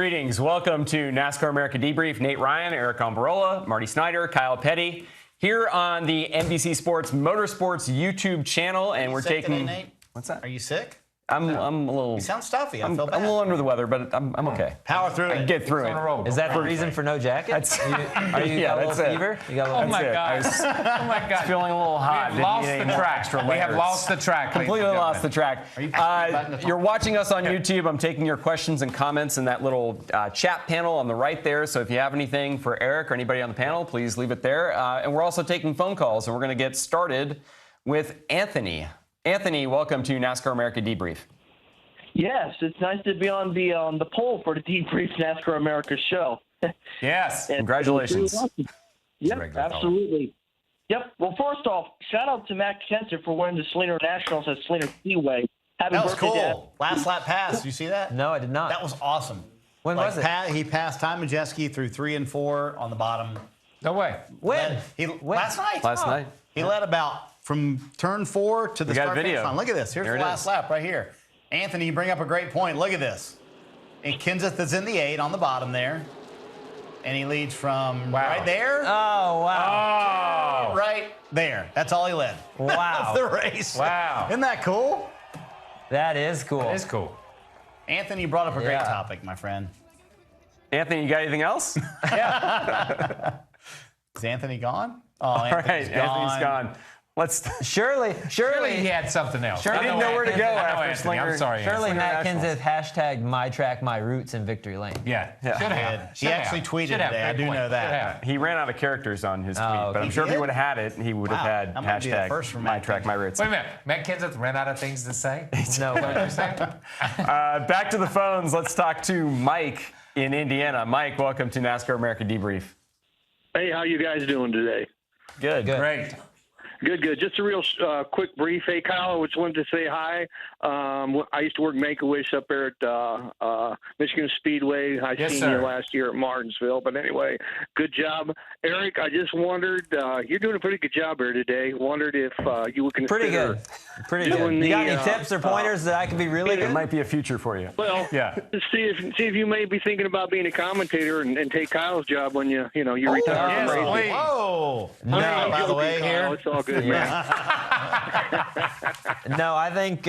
Greetings. Welcome to NASCAR America Debrief. Nate Ryan, Eric Almirola, Marty Snyder, Kyle Petty here on the NBC Sports Motorsports YouTube channel, and we're taking. Today, Nate? What's that? Are you sick? I'm a little. You sound stuffy. I'm feel bad. a little under the weather, but I'm okay. Power through I it. get through it. Is that the reason for no jacket? Are you got a that's little it. fever? You got a Oh little my fever? God! Oh my God! Feeling a little hot. We have lost Didn't the need any more track. extra We have layers. lost the track. Completely lost the track. You're watching us on YouTube. I'm taking your questions and comments in that little chat panel on the right there. So if you have anything for Eric or anybody on the panel, please leave it there. And we're also taking phone calls, and we're going to get started with Anthony. Anthony, welcome to NASCAR America Debrief. Yes, it's nice to be on the poll for the Debrief NASCAR America show. Yes, And congratulations. Yep, absolutely. Yep. Well, first off, shout out to Matt Kenseth for winning the Salinas Nationals at Salinas Speedway. Happy That was birthday, cool. Last lap pass. Did you see that? No, I did not. That was awesome. When was it? He passed Ty Majeski through 3 and 4 on the bottom. No way. When? Last night. Last night. He led about from turn 4 to the We got start video. finish line. Look at this. Here's There the it last is. lap right here. Anthony, you bring up a great point. Look at this. And Kenseth is in the 8 on the bottom there. And he leads from right there. Oh, wow. Right there. That's all he led. Wow. Of the race. Wow. Isn't that cool? That is cool. That is cool. Anthony, you brought up a great Yeah. topic, my friend. Anthony, you got anything else? Is Anthony gone? Oh, All right, Anthony's Anthony's gone. Let's. Surely He had something else. Sure. I didn't know where to go after Anthony. Slinger. I'm sorry. Surely Anthony. Matt Kenseth hashtagged my track, my roots in victory lane. Yeah. Yeah. Should He have. He actually tweeted today. I do know that. He ran out of characters on his tweet, Oh, but I'm he sure if he did? would have had it, he would have Wow, had that might be the hashtag first for my Matt track, my roots. Wait a minute. Matt Kenseth ran out of things to say? No What way. you saying? Back to the phones. Let's talk to Mike in Indiana. Mike, welcome to NASCAR America Debrief. Hey, how you guys doing today? Good. Great. Good. Just a real quick brief. Hey, Kyle, I just wanted to say hi. I used to work Make-A-Wish up there at Michigan Speedway. I Yes, seen sir. you last year at Martinsville. But anyway, good job. Eric, I just wondered, you're doing a pretty good job here today. Wondered if you would consider Pretty good. Pretty good. doing You got the, any tips or pointers that I could be really It good? might be a future for you. Well, Yeah. see if you may be thinking about being a commentator and take Kyle's job when you retire Yes, from racing. please. Whoa. No. I'm By the joking, way, Kyle. here. It's all good, man. No, I think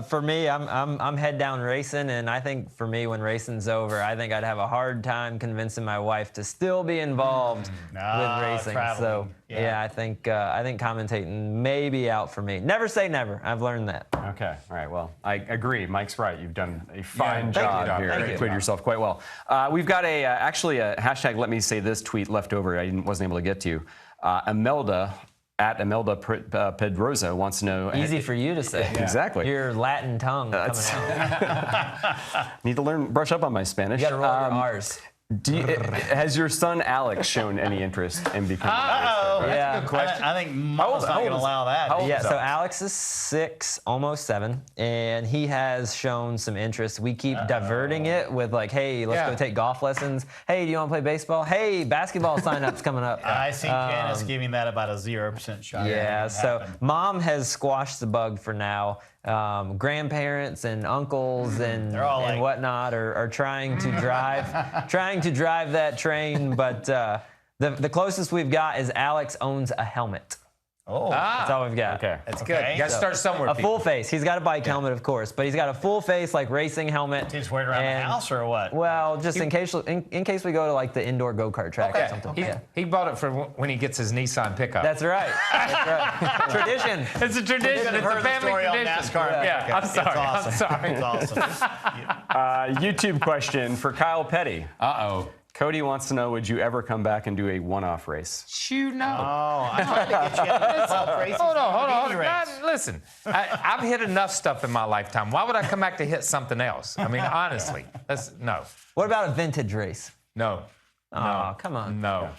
for me, I'm head down racing, and I think for me, when racing's over, I think I'd have a hard time convincing my wife to still be involved with racing. traveling. So Yeah. I think commentating may be out for me. Never say never. I've learned that. Okay. All right. Well, I agree. Mike's right. You've done a fine thank you, job Doc. here. Thank You you. played yourself quite well. We've got actually a hashtag Let Me Say This tweet left over. I wasn't able to get to. Imelda at Imelda Pedrosa wants to know. Easy for you to say. Exactly. Your Latin tongue coming out. Need to brush up on my Spanish. You got to roll your R's. Has your son Alex shown any interest in becoming a racer? Oh, Yeah. Good question. I think Mama's not going to allow that. Yeah, so Alex is 6, almost 7, and he has shown some interest. We keep diverting it with like, hey, let's go take golf lessons. Hey, do you want to play baseball? Hey, basketball sign-up's coming up. I see Janice giving that about a 0% shot. Yeah, It so happened. mom has squashed the bug for now. Grandparents and uncles and They're all like- whatnot are trying to drive that train, but the closest we've got is Alex owns a helmet. Oh, That's all we've got. Okay. That's good. You got to start somewhere. A people. full face. He's got a bike helmet, of course, but he's got a full face like racing helmet. just wear it around And- the house or what? Well, just in case we go to like the indoor go-kart track or something. Yeah. He bought it for when he gets his Nissan pickup. That's right. That's right. Tradition. It's a tradition. It's Heard a the family story on tradition. NASCAR Yeah, America. I'm sorry. It's awesome. I'm sorry. It's awesome. YouTube question for Kyle Petty. Uh-oh. Cody wants to know, would you ever come back and do a one-off race? You know. Oh, I tried to get you into the races. Hold on. Speed race. Listen, I've hit enough stuff in my lifetime. Why would I come back to hit something else? I mean, honestly, no. What about a vintage race? No. Oh, come on. No.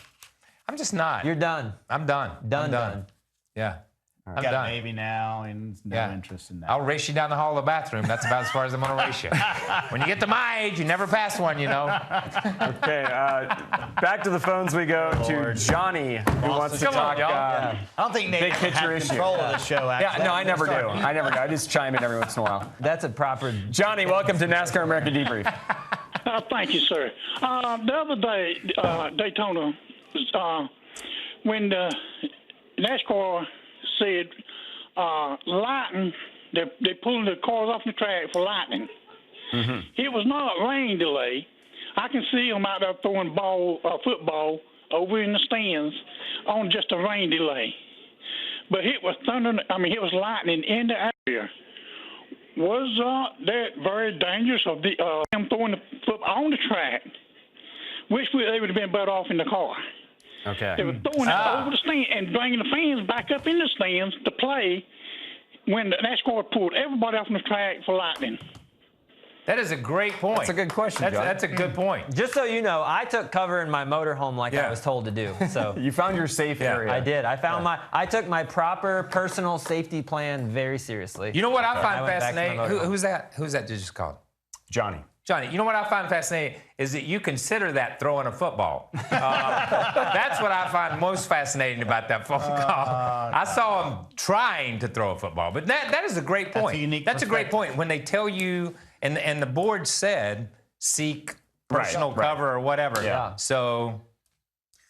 I'm just not. You're done. I'm done. Done. I'm done. Yeah. I'm Got done. a baby now and no Yeah. interest in that. I'll race you down the hall of the bathroom. That's about as far as I'm going to race you. When you get to my age, you never pass one, you know. Okay, back to the phones we go to Johnny, who wants to Come on, talk y'all. I don't think Nate big has picture issue. control of the show, actually. Yeah, no, I never do. I never do. I just chime in every once in a while. That's a proper. Johnny, welcome to NASCAR America Debrief. Thank you, sir. The other day, Daytona, when the NASCAR said lightning, they're pulling the cars off the track for lightning. Mm-hmm. It was not a rain delay. I can see them out there throwing football over in the stands on just a rain delay. But it was thunder. I mean, it was lightning in the area. Was that very dangerous of them throwing the football on the track? Wish they would have been better off in the car. Okay. They were throwing it over the stand and bringing the fans back up in the stands to play when the NASCAR pulled everybody off the track for lightning. That is a great point. That's a good question, John. That's a good point. Just so you know, I took cover in my motorhome like I was told to do. So you found your safe area. I did. I took my proper personal safety plan very seriously. You know what I find fascinating? Who's that? Who's that just called? Johnny. Johnny, you know what I find fascinating is that you consider that throwing a football. That's what I find most fascinating about that phone call. I saw him trying to throw a football, but that is a great point. That's a unique That's a great point. When they tell you, and the board said, seek personal cover or whatever. Yeah. So,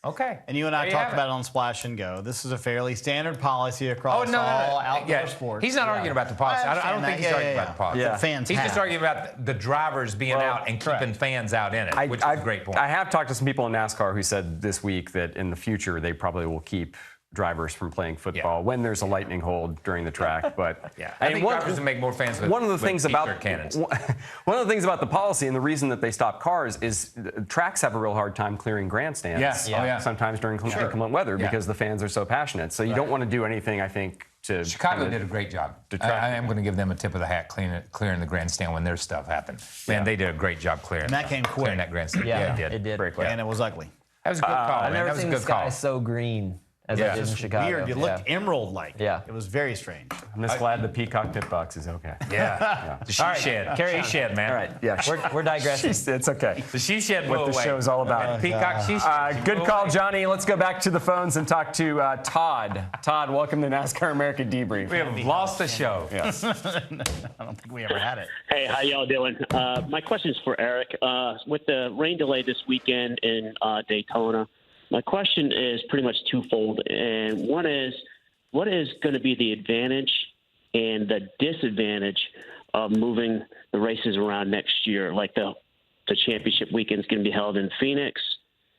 okay. And you and I talked about it on Splash and Go. This is a fairly standard policy across all outdoor sports. He's not arguing about the policy. I don't think he's arguing about the policy. The fans He's just arguing about the drivers being out and keeping fans out in it, which is a great point. I have talked to some people in NASCAR who said this week that in the future they probably will keep drivers from playing football when there's a lightning hold during the track. But I think drivers will make more fans with one of the things about cannons. One of the things about the policy and the reason that they stop cars is tracks have a real hard time clearing grandstands. Sometimes during inclement weather because the fans are so passionate. So you don't want to do anything, I think, to Chicago did a great job. I am going to give them a tip of the hat clearing the grandstand when their stuff happened. Man, they did a great job clearing. And that came quick. Clearing that grandstand. Yeah, it did. Very quick. And it was ugly. That was a good call, I've man. never That was a seen the good sky call. so green as it is in Chicago. Weird. It looked emerald-like. Yeah. It was very strange. I'm just glad the Peacock tip box is okay. Yeah. The she shed. carry on. She shed, man. All right. Yeah. We're digressing. It's okay. The she shed blew What the away. show's all about. Peacock she shed. Good call, Johnny. Let's go back to the phones and talk to Todd. Todd, welcome to NASCAR America Debrief. We have lost the show. Yes. I don't think we ever had it. Hey, how y'all doing? My question is for Eric. With the rain delay this weekend in Daytona, my question is pretty much twofold. And one is, what is going to be the advantage and the disadvantage of moving the races around next year? Like the championship weekend is going to be held in Phoenix.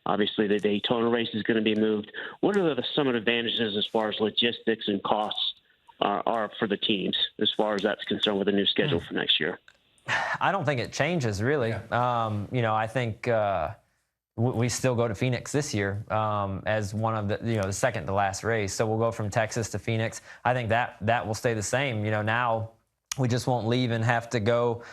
Obviously, the Daytona race is going to be moved. What are some of the advantages as far as logistics and costs are for the teams as far as that's concerned with the new schedule for next year? I don't think it changes really. I think we still go to Phoenix this year as one of the second to last race. So we'll go from Texas to Phoenix. I think that will stay the same. Now we just won't leave and have to go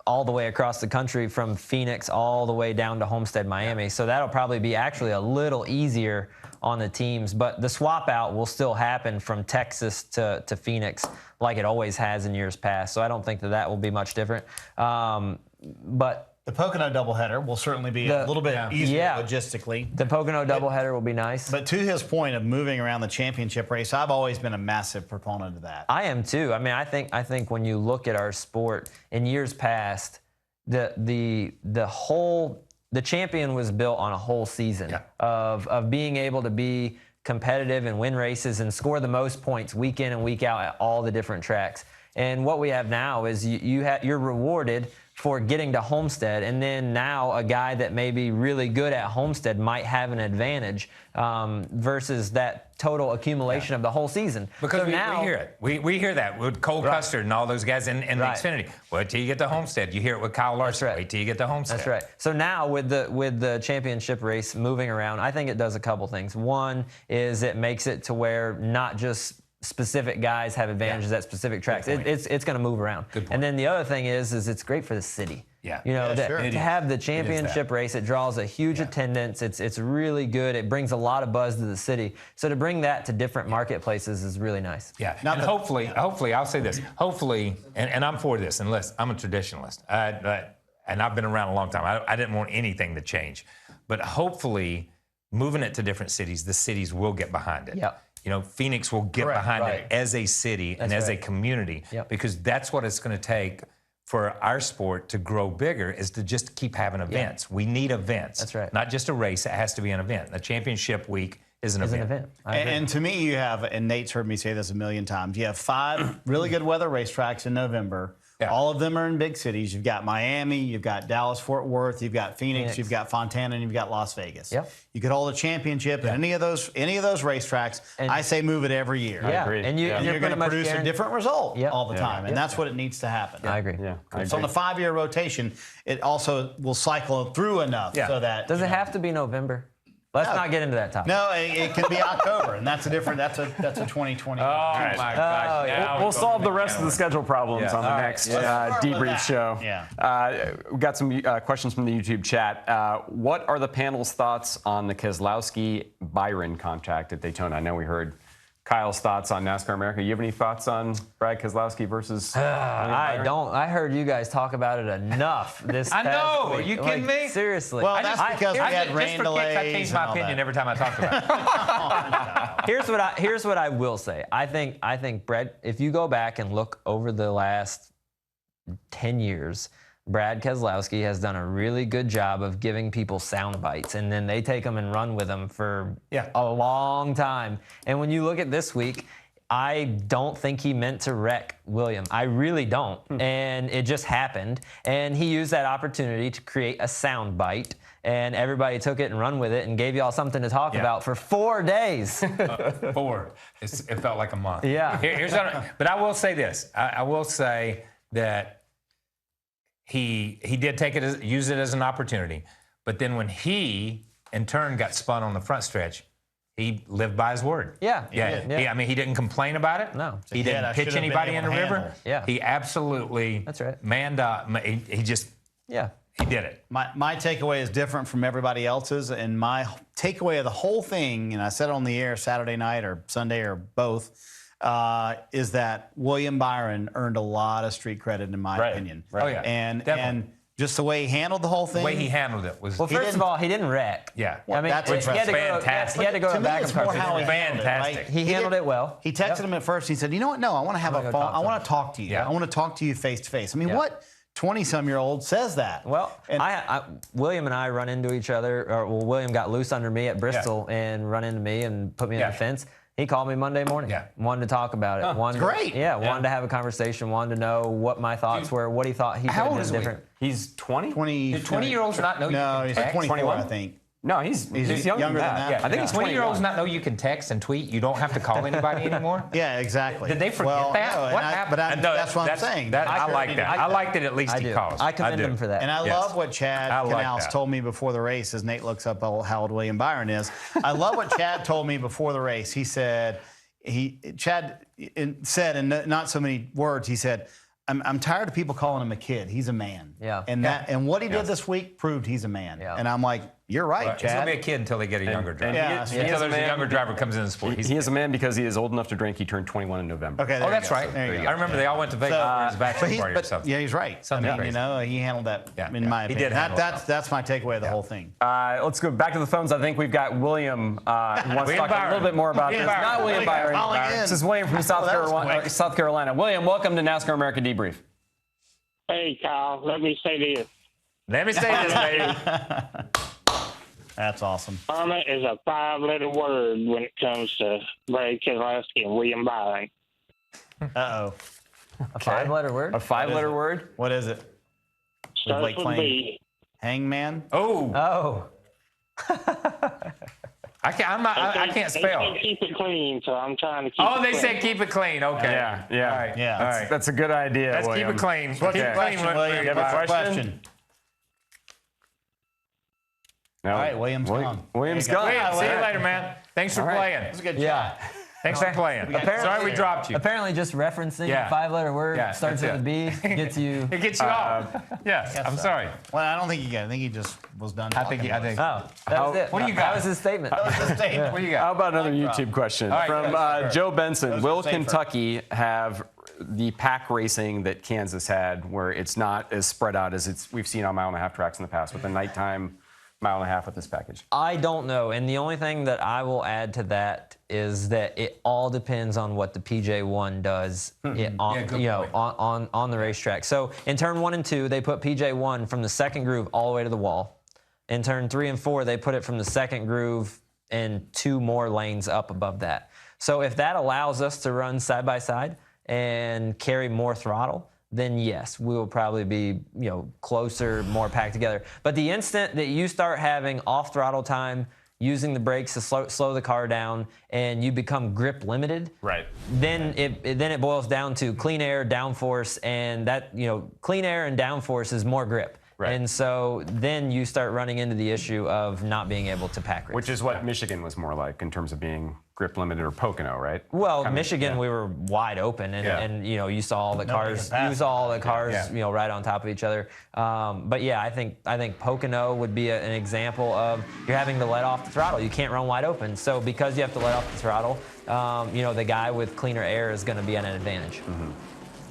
all the way across the country from Phoenix all the way down to Homestead, Miami. So that'll probably be actually a little easier on the teams. But the swap out will still happen from Texas to Phoenix like it always has in years past. So I don't think that will be much different. But the Pocono doubleheader will certainly be a little bit easier logistically. The Pocono doubleheader will be nice. But to his point of moving around the championship race, I've always been a massive proponent of that. I am too. I mean, I think when you look at our sport in years past, the champion was built on a whole season of being able to be competitive and win races and score the most points week in and week out at all the different tracks. And what we have now is you're rewarded for getting to Homestead, and then now a guy that may be really good at Homestead might have an advantage versus that total accumulation of the whole season. Because so we now, hear it. We hear that with Cole Custer and all those guys in the Xfinity. Wait till you get to Homestead. You hear it with Kyle Larson. Wait till you get to Homestead. That's right. So now with the championship race moving around, I think it does a couple things. One is it makes it to where not just specific guys have advantages at specific tracks. It's going to move around. And then the other thing is it's great for the city. To have the championship race, it draws a huge attendance. It's really good. It brings a lot of buzz to the city. So to bring that to different marketplaces is really nice. Yeah. And hopefully, I'll say this. Hopefully, and I'm for this, unless I'm a traditionalist. And I've been around a long time. I didn't want anything to change. But hopefully, moving it to different cities, the cities will get behind it. Yeah. Phoenix will get behind it as a city and as a community because that's what it's going to take for our sport to grow bigger is to just keep having events. We need events. That's right. Not just a race. It has to be an event. The championship week is an event. And to me, you have, and Nate's heard me say this a million times, you have 5 really good weather racetracks in November. Yeah. All of them are in big cities. You've got Miami, you've got Dallas-Fort Worth, you've got Phoenix, you've got Fontana, and you've got Las Vegas. Yep. You could hold a championship at any of those racetracks. And I say move it every year. Yeah, agree. and you're You're going to produce a different result all the time, and that's what it needs to happen. I agree. Yeah, So on the 5-year rotation, it also will cycle through enough so that Does it have to be November? Let's not get into that topic. No, it can be October, and that's a different. That's a 2020. Oh, my gosh. Now We'll solve the rest of the schedule problems on the next debrief show. Yeah. We got some questions from the YouTube chat. What are the panel's thoughts on the Keselowski-Byron contract at Daytona? I know we heard Kyle's thoughts on NASCAR America. You have any thoughts on Brad Keselowski versus? I don't. I heard you guys talk about it enough this I past know. week. Are you kidding me? Seriously. Well, that's because we had rain just for kicks, I delays change and my all opinion that. every time I talk about it. Here's what I will say. I think Brad, if you go back and look over the last 10 years, Brad Keselowski has done a really good job of giving people sound bites, and then they take them and run with them for a long time. And when you look at this week, I don't think he meant to wreck William. I really don't. And it just happened. And he used that opportunity to create a sound bite. And everybody took it and run with it and gave y'all something to talk about for 4 days. 4. It felt like a month. Yeah. But I will say this. I will say that he did use it as an opportunity. But then when he, in turn, got spun on the front stretch, he lived by his word. Yeah. I mean, he didn't complain about it. No. He didn't pitch anybody in the river. Yeah. He absolutely manned up. He just he did it. My takeaway is different from everybody else's, and my takeaway of the whole thing, and I said it on the air Saturday night or Sunday or both, is that William Byron earned a lot of street credit, in my opinion. Oh, yeah. And just the way he handled the whole thing. The way he handled it was. Well, first of all, he didn't wreck. Yeah. Well, I mean, that's he had to fantastic. He had to go To me, back it's and more forth. how he handled it, Fantastic. right? He handled it well. He texted him at first. He said, "You know what? No, I want to have a phone. I want to talk to you. Yeah. I want to talk to you face to face." I mean, what 20-some-year-old says that? Well, William and I run into each other. William got loose under me at Bristol and run into me and put me in the fence. He called me Monday morning. Wanted to talk about it. Wanted to have a conversation. Wanted to know what my thoughts were. What he thought he could have done different. He's 20? 20-year-olds not know you can he's text? 24, I think. No, he's younger than that. Yeah. I think he's 20-year-olds not know you can text and tweet. You don't have to call anybody anymore. Yeah, exactly. Did they forget that? No, What happened? But that's what I'm saying. I like that. I like that at least he calls. I commend him for that. And I love what Chad Canals that. told me before the race, as Nate looks up how old William Byron is. I love what Chad told me before the race. He said, Chad said in not so many words, he said, I'm tired of people calling him a kid. He's a man. Yeah. And what he did this week proved he's a man. Yeah. And I'm like, you're right, He's going Chad. to be a kid until they get a younger driver. Yeah, Until there's a younger driver comes in the sport. He is a man because he is old enough to drink. He turned 21 in November. Okay, Oh, that's right. There you go. I remember they all went to Vegas for his bachelor party or something. Yeah, he's right. Something I mean, crazy. he handled that in my He opinion. did handle it. That's my takeaway of the whole thing. Let's go back to the phones. I think we've got William who wants to talk a little bit more about this. Byron. Not William Byron. Calling in. This is William from South Carolina. William, welcome to NASCAR America Debrief. Hey, Kyle, let me say this. Let me say this, baby. That's awesome. Karma is a 5-letter word when it comes to Brad Keselowski and William Byron. Uh-oh. A 5-letter word? A 5-letter word? What is it? Starts Blake with Klein. B. Hangman? Oh. I can't spell. They said keep it clean, so I'm trying to keep it Oh, they clean. said keep it clean. Okay. Yeah. All right. Yeah. All right. That's a good idea, Let's William. keep it clean. What's Keep your it clean. question, William? You have a What's your question? No. All right, William's gone. William's There you go. gone. William, see you later, man. Thanks for playing. That's a good Yeah. job. Thanks for playing. Sorry we dropped you. Apparently, just referencing a 5-letter word starts that's with a B gets you. It gets you off. Yes, I'm sorry. Well, I don't think he got it. I think he just was done talking. I think. Oh, that was it. What do you That got? was his statement. What do you got? How about another YouTube question All right, from Joe Benson? Those Will are safer. Kentucky have the pack racing that Kansas had, where it's not as spread out as we've seen on mile-and-a-half tracks in the past, with the nighttime mile and a half with this package? I don't know, and the only thing that I will add to that is that it all depends on what the PJ1 does on the racetrack. So in turn 1 and 2, they put PJ1 from the second groove all the way to the wall. In turn 3 and 4, they put it from the second groove and 2 more lanes up above that. So if that allows us to run side by side and carry more throttle, then yes, we will probably be, closer, more packed together. But the instant that you start having off throttle time, using the brakes to slow the car down, and you become grip limited, right? Then it boils down to clean air, downforce, and that clean air and downforce is more grip. Right. And so then you start running into the issue of not being able to pack race. Which is what Michigan was more like in terms of being grip limited, or Pocono, right? Well, Michigan, we were wide open, and you saw all the cars, right on top of each other. But yeah, I think Pocono would be an example of you're having to let off the throttle. You can't run wide open. So because you have to let off the throttle, the guy with cleaner air is going to be at an advantage. Mm-hmm.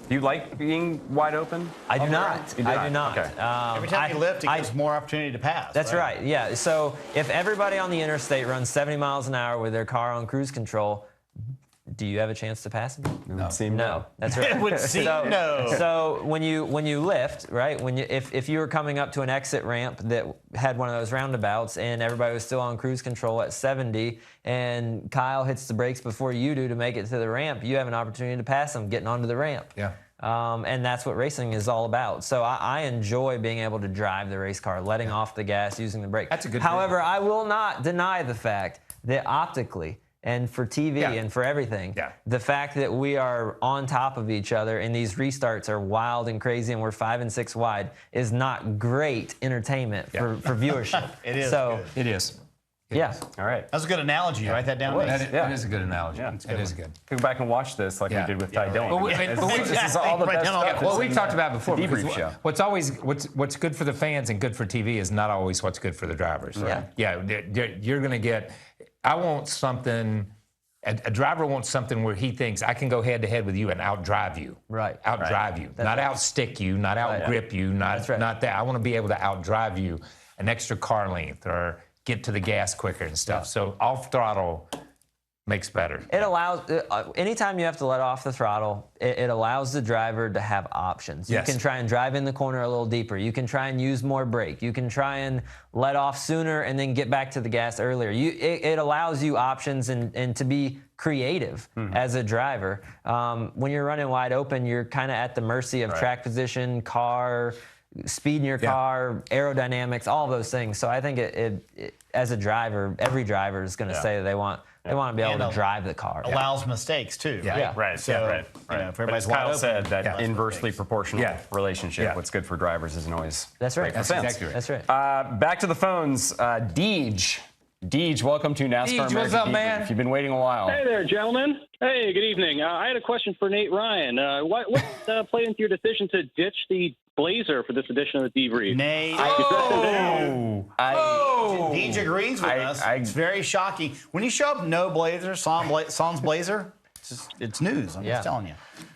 Do you like being wide open? I do not. I do not. Okay. Every time you lift, it gives more opportunity to pass. That's right. Yeah. So if everybody on the interstate runs 70 miles an hour with their car on cruise control, do you have a chance to pass them? No. That's right. It would seem no. So when you lift, right? If you were coming up to an exit ramp that had one of those roundabouts and everybody was still on cruise control at 70, and Kyle hits the brakes before you do to make it to the ramp, you have an opportunity to pass them getting onto the ramp. Yeah. And that's what racing is all about. So I enjoy being able to drive the race car, letting off the gas, using the brake. That's a good However, thing. I will not deny the fact that optically, and for TV and for everything, the fact that we are on top of each other and these restarts are wild and crazy and we're 5 and 6 wide is not great entertainment for viewership. It is. So It is. All right. That's a good analogy. Write that down. That is a good analogy. Yeah, it is good. Go back and watch this like we did with Ty Dillon. This is all the best stuff. Well, we've talked about before. Debrief show. What's good for the fans and good for TV is not always what's good for the drivers. Right. Yeah. You're going to get. I want something. A driver wants something where he thinks I can go head to head with you and outdrive you. Right. Outdrive you, not outstick you, not outgrip you, not that. I want to be able to outdrive you an extra car length or get to the gas quicker and stuff. So off throttle makes better. It allows, anytime you have to let off the throttle, it allows the driver to have options. You can try and drive in the corner a little deeper. You can try and use more brake. You can try and let off sooner and then get back to the gas earlier. It allows you options and to be creative as a driver. When you're running wide open, you're kind of at the mercy of track position, car, speed in your car, aerodynamics, all those things. So I think it as a driver, every driver is going to say that they want to be able to drive the car. Allows mistakes too. Right. So, if everybody's wide Kyle open, said that inversely proportional relationship. What's good for drivers isn't always. That's right. Great for fans. Exactly right. That's right. Back to the phones. Deej, welcome to NASCAR America. What's up, Debrief. man? You've been waiting a while. Hey there, gentlemen. Hey, good evening. I had a question for Nate Ryan. What played into your decision to ditch the Blazer for this edition of the Debrief? Nate. Deej agrees with us. It's very shocking. When you show up no Blazer, sans Blazer, it's news. I'm just telling you.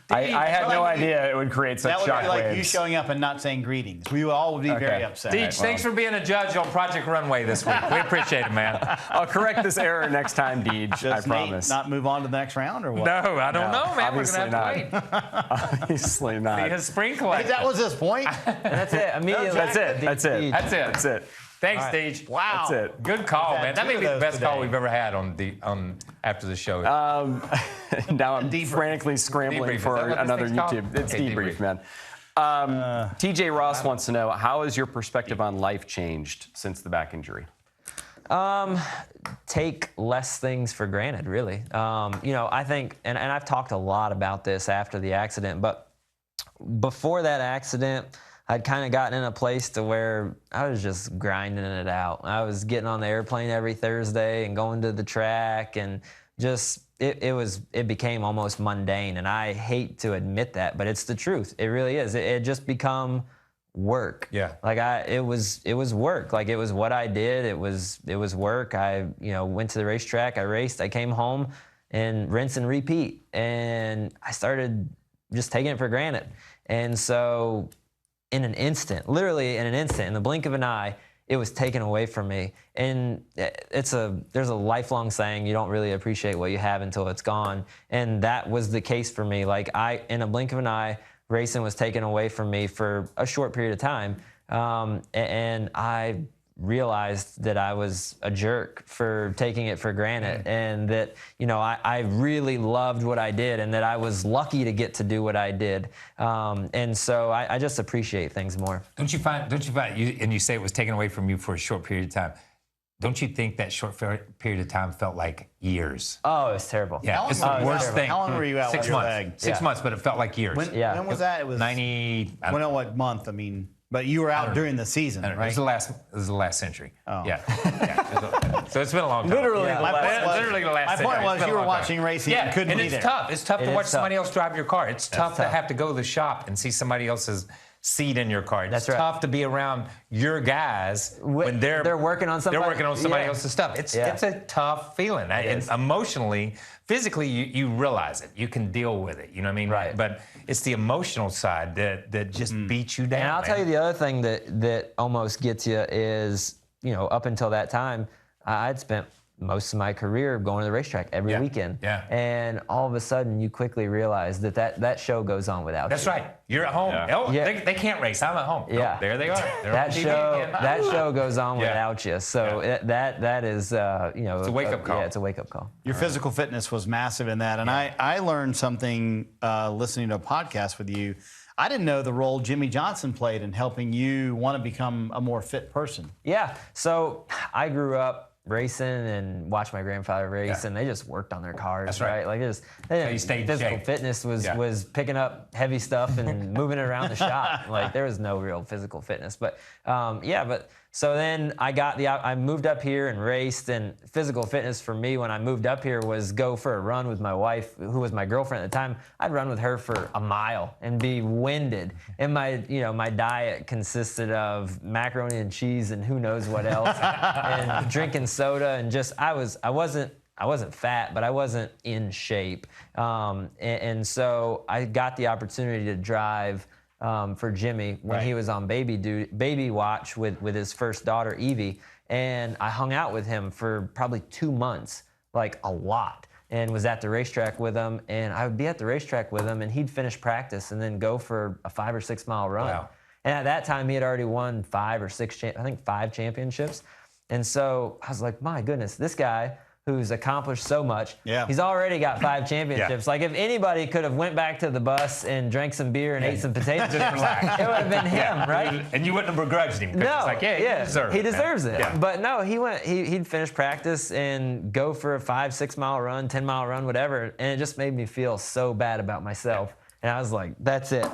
I had no idea it would create such shockwaves. That would be like you showing up and not saying greetings. We all would be very upset. Deej, thanks for being a judge on Project Runway this week. We appreciate it, man. I'll correct this error next time, Deej. I promise. Nate not move on to the next round or what? No, I don't know, man. Obviously We're going to have to wait. Obviously not. Be his spring collection. That was his point. That's it. Immediately. That's it. Thanks, Deej. Wow. That's it. Good call, man. That may be the best call today. we've ever had on after the show. Now I'm frantically scrambling Debrief. for Is that what this another thing's called? YouTube. It's Okay, Debrief, Debrief. man. TJ Ross wants to know, how has your perspective on life changed since the back injury? Take less things for granted, really. I think, and I've talked a lot about this after the accident, but before that accident, I'd kind of gotten in a place to where I was just grinding it out. I was getting on the airplane every Thursday and going to the track, and just it became almost mundane. And I hate to admit that, but it's the truth. It really is. It just become work. Yeah. Like it was work. Like it was what I did. It was work. I went to the racetrack. I raced. I came home and rinse and repeat. And I started just taking it for granted. And so, in an instant, literally in an instant, in the blink of an eye, it was taken away from me. And there's a lifelong saying, you don't really appreciate what you have until it's gone. And that was the case for me. Like in a blink of an eye, racing was taken away from me for a short period of time. And I realized that I was a jerk for taking it for granted, and that, you know, I really loved what I did, and that I was lucky to get to do what I did. And so I just appreciate things more. Don't you find, and you say it was taken away from you for a short period of time. Don't you think that short period of time felt like years? Oh, it was terrible. Yeah, it's the worst thing. How long were you out 6 with your months. leg? 6 months, but it felt like years. When was that? It was 90. When, what month? I mean, but you were out during the season, It right? was the last century. Oh. Yeah. So it's been a long time. Literally Yeah. the My last point was- Literally the last My century. point It's was been a you were long time. watching racing Yeah, and couldn't and be it's there. tough. It's tough It to is watch tough. somebody else drive your car. It's tough to tough. have to go to the shop and see somebody else's seat in your car. It's That's right. tough to be around your guys when they're working on somebody. They're working on somebody Yeah. else's stuff. It's Yeah. it's a tough feeling. And is. emotionally, physically, you realize it. You can deal with it. You know what I mean? Right. But it's the emotional side that just beats you down. And I'll tell you the other thing that almost gets you is, you know, up until that time, I'd spent most of my career going to the racetrack every weekend. Yeah. And all of a sudden, you quickly realize that show goes on without That's you. right. You're at home. Yeah. Oh, Yeah. they can't race. I'm at home. Yeah. Oh, there they are. They're That on TV show, again. that show goes on Yeah. without you. So that is, you know, It's a wake-up call. Yeah, it's a wake-up call. Your physical fitness was massive in that. And I learned something listening to a podcast with you. I didn't know the role Jimmy Johnson played in helping you want to become a more fit person. Yeah. So I grew up racing and watched my grandfather race, Yeah. and they just worked on their cars, That's right. Like you stayed in physical shape. fitness was picking up heavy stuff and moving it around the shop. Like there was no real physical fitness, but so then I moved up here and raced, and physical fitness for me when I moved up here was go for a run with my wife, who was my girlfriend at the time. I'd run with her for a mile and be winded. And my diet consisted of macaroni and cheese and who knows what else, and drinking soda, and just I wasn't fat, but I wasn't in shape. And so I got the opportunity to drive for Jimmy when he was on baby watch with his first daughter, Evie. And I hung out with him for probably 2 months, like a lot, and was at the racetrack with him. And I would be at the racetrack with him, and he'd finish practice and then go for a 5 or 6 mile run. Wow. And at that time, he had already won 5 or 6, I think 5 championships. And so I was like, my goodness, this guy who's accomplished so much, he's already got 5 championships. Like if anybody could have went back to the bus and drank some beer and ate some potato chips, it would have been him, right? And you wouldn't have begrudged him. 'Cause No, it's like, he deserves it. Yeah. But no, he'd finish practice and go for a 5, 6 mile run, 10 mile run, whatever. And it just made me feel so bad about myself. And I was like, that's it.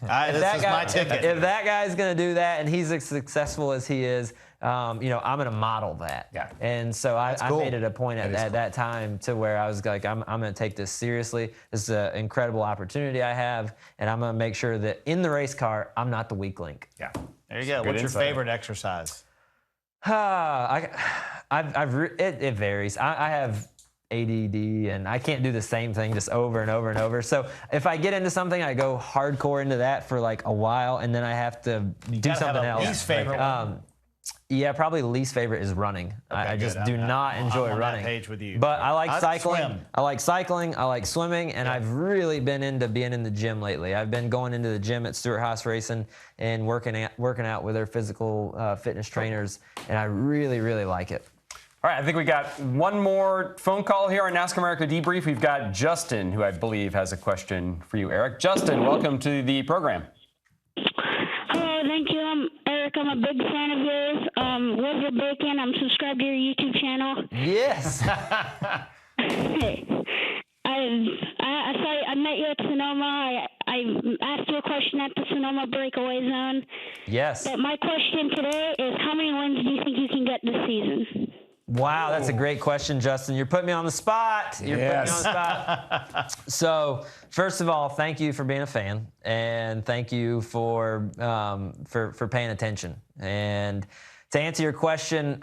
This is my ticket. If that guy's going to do that and he's as successful as he is, I'm going to model that. Yeah. And so I cool. made it a point at that time to where I was like, I'm going to take this seriously. This is an incredible opportunity I have, and I'm going to make sure that in the race car, I'm not the weak link. Yeah. There you go. What's your insight. favorite exercise? It varies. I have ADD, and I can't do the same thing just over and over and over. So if I get into something, I go hardcore into that for like a while, and then I have to do something else. Least favorite one. Yeah, probably least favorite is running. I just good. do not enjoy I'm on running. that page with you. But I like I'd cycling. swim. I like cycling. I like swimming, and I've really been into being in the gym lately. I've been going into the gym at Stewart Haas Racing and working out with their physical fitness trainers, and I really, really like it. All right, I think we got one more phone call here on NASCAR America Debrief. We've got Justin, who I believe has a question for you, Eric. Justin, welcome to the program. Hello, thank you. I'm Eric. I'm a big fan of yours. Love your bacon. I'm subscribed to your YouTube channel. Yes. I met you at Sonoma. I asked you a question at the Sonoma breakaway zone. Yes. But my question today is, how many wins do you think you can get this season? Wow, that's a great question, Justin. You're putting me on the spot. So, first of all, thank you for being a fan, and thank you for paying attention. And to answer your question,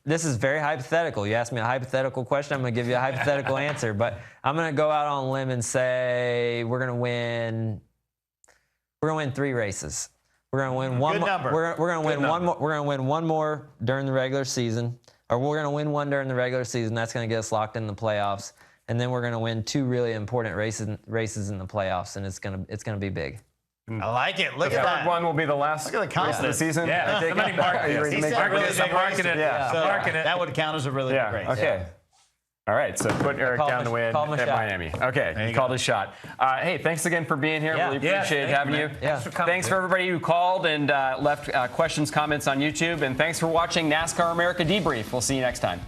this is very hypothetical. You asked me a hypothetical question, I'm going to give you a hypothetical answer, but I'm going to go out on a limb and say we're going to win 3 races. We're gonna win one. Good number. We're gonna win one more. We're gonna win one more during the regular season, or we're gonna win one during the regular season. That's gonna get us locked in the playoffs, and then we're gonna win 2 really important races in the playoffs, and it's gonna be big. I like it. Look The at third that. one will be the last Look at the race of the confidence. season. Yeah, somebody mark Are you ready this. to He make said that really race? big I'm marking races. it. Yeah. So I'm marking it. that would count as a really Yeah. big race. Okay. All right, so put Eric Call down him to a- win call him a at shot. Miami. Okay, you you called a shot. Hey, thanks again for being here. Yeah. Really Yeah, appreciate thank having you, you. man. Yeah. Thanks for coming. Thanks for everybody who called and left questions, comments on YouTube, and thanks for watching NASCAR America Debrief. We'll see you next time.